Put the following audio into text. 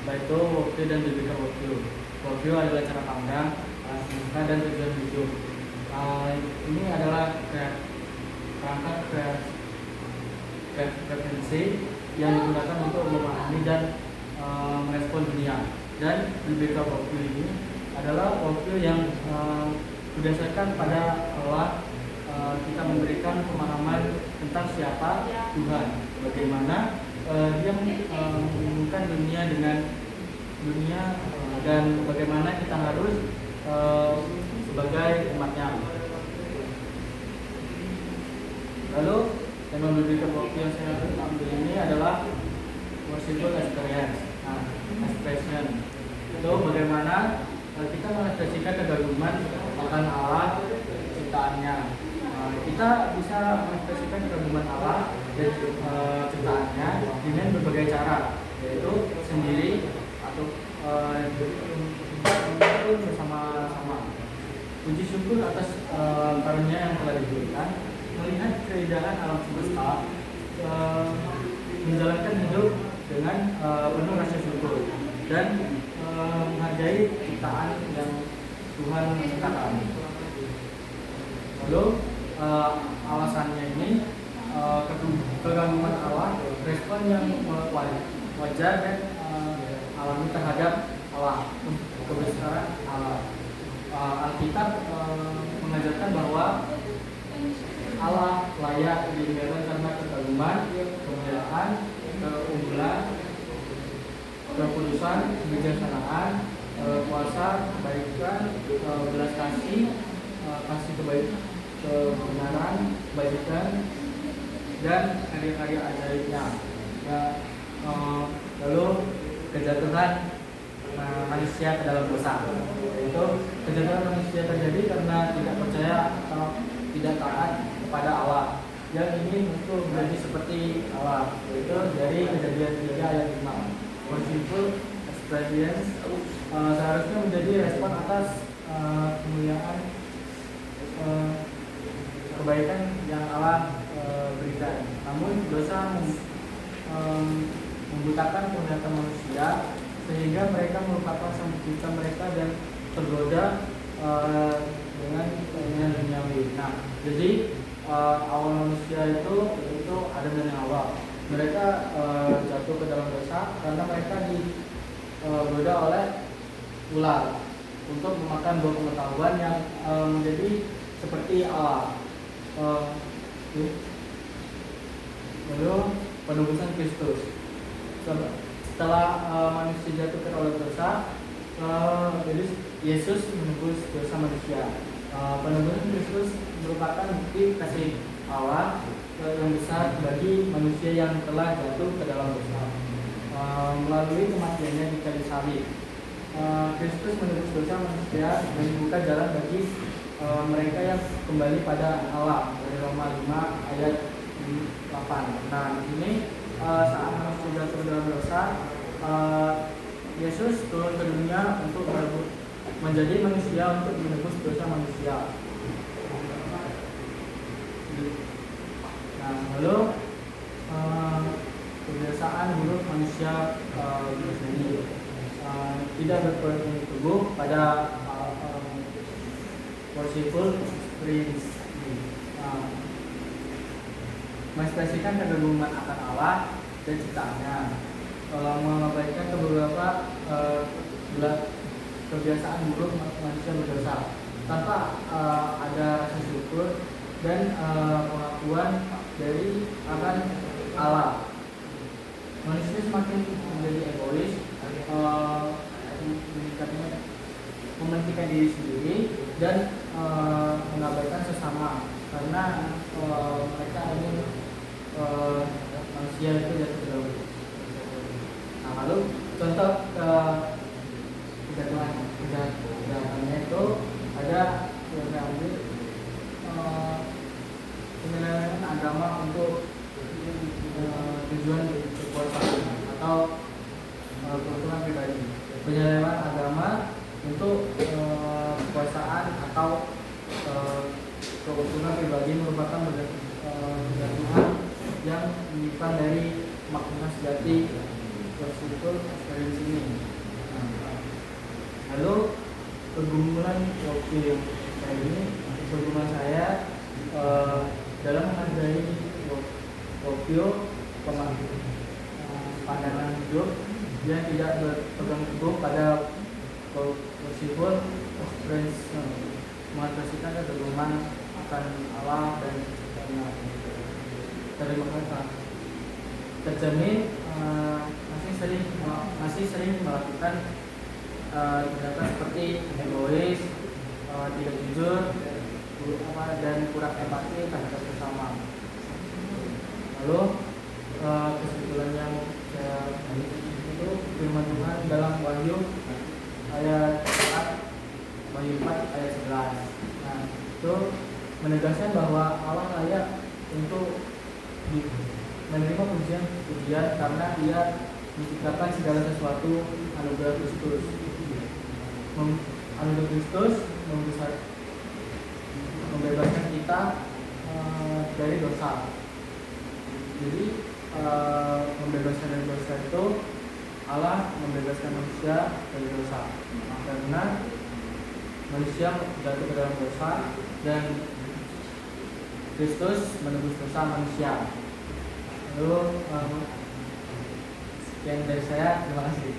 yaitu worldview dan biblical worldview. Worldview adalah cara pandang, semesta dan tujuan hidup. Ini adalah perangkat referensi yang digunakan untuk memahami dan merespon dunia. Dan biblical worldview ini adalah worldview yang berdasarkan pada Allah. Kita memberikan pemahaman tentang siapa Tuhan, bagaimana Dia menghubungkan dunia dengan dunia dan bagaimana kita harus sebagai umatnya. Lalu tema biblical worldview yang saya ambil ini adalah worshipful experience, expression. Itu bagaimana kita mengekspresikan kekaguman akan Allah ciptaannya. Kita bisa mengekspresikan kekaguman Allah dan ciptaannya dengan berbagai cara, yaitu sendiri atau bersama-sama. Puji syukur atas karunia yang telah diberikan, melihat keindahan alam semesta, menjalankan hidup dengan penuh rasa syukur dan menghargai ciptaan yang Tuhan ciptakan. Lalu alasannya ini kekaguman Allah, respon yang wajar dan alami terhadap Allah, kebesaran Allah. Alkitab mengajarkan bahwa Allah layak diibadakan karena kekaguman, kemuliaan, keunggulan, kekudusan, kebijaksanaan, kuasa, kebaikan, belas kasih, kasih kebaikan, kebenaran, kebaikan, dan karya-karya ajaibnya. Lalu kejatuhan manusia ke dalam dosa, yaitu kejatuhan manusia terjadi karena tidak percaya atau tidak taat kepada Allah. Yang ini tentu menjadi seperti Allah, yaitu dari Kejadian 3 ayat 5. Worshipful experience seharusnya menjadi respon atas kemuliaan kebaikan yang Allah berikan. Namun dosa membutakan penglihatan manusia sehingga mereka melupakan sang pencipta mereka dan tergoda dengan keinginan duniawi. Nah, jadi awal manusia itu Adam dan Hawa. Mereka jatuh ke dalam dosa karena mereka digoda oleh ular untuk memakan buah pengetahuan yang menjadi seperti Allah. Lalu penebusan Kristus. Setelah manusia jatuh ke dalam dosa, jadi Yesus menebus dosa manusia. Penebusan Kristus merupakan bukti kasih Allah yang besar bagi manusia yang telah jatuh ke dalam dosa. Melalui kematiannya di kayu salib, Kristus menebus dosa manusia dan membuka jalan bagi mereka yang kembali pada Allah, dari Roma 5 ayat 8. Nah, di sini saat manusia jatuh dalam dosa, Yesus turun ke dunia untuk menjadi manusia untuk menebus dosa manusia. Nah, lalu kebiasaan buruk manusia ini tidak berpegang teguh pada worshipful experience, mengekspresikan kekaguman akan Allah dan ciptaannya, mengabaikan beberapa kebiasaan buruk manusia berdosa tanpa ada rasa syukur dan pengakuan dari akan Allah. Manusia semakin menjadi egois, mementingkan diri sendiri dan mengabaikan sesama karena mereka ingin manusia itu jatuh dalam dosa. Nah, lalu contoh kejahatannya itu ada yang diambil penyelewengan agama untuk tujuan kekuasaan atau keuntungan pribadi. Penyelewengan agama untuk kekuasaan atau keuntungan pribadi merupakan kejatuhan yang menyimpang dari makna sejati worshipful experience ini. pergumulan waktu yang kayak ini, pergumulan saya dalam menghargai waktu pandangan hidup, dia tidak berpegang teguh pada meskipun mengekspresikan kegemaran akan Allah dan terima kasih tercermin masih sering melakukan tindakan seperti egois, tidak jujur, dan kurang empati terhadap sesama. Lalu kesimpulan yang saya itu firman Tuhan dalam Wahyu ayat 4 ayat 11. Nah, itu menegaskan bahwa Allah layak untuk menerima pujian karena Dia menciptakan segala sesuatu anugerah Kristus. Anugerah Kristus membebaskan kita dari dosa. Jadi membebaskan dari dosa itu Allah membebaskan manusia dari dosa, karena manusia jatuh ke dalam dosa dan Kristus menebus dosa manusia. Lalu sekian dari saya, terima kasih.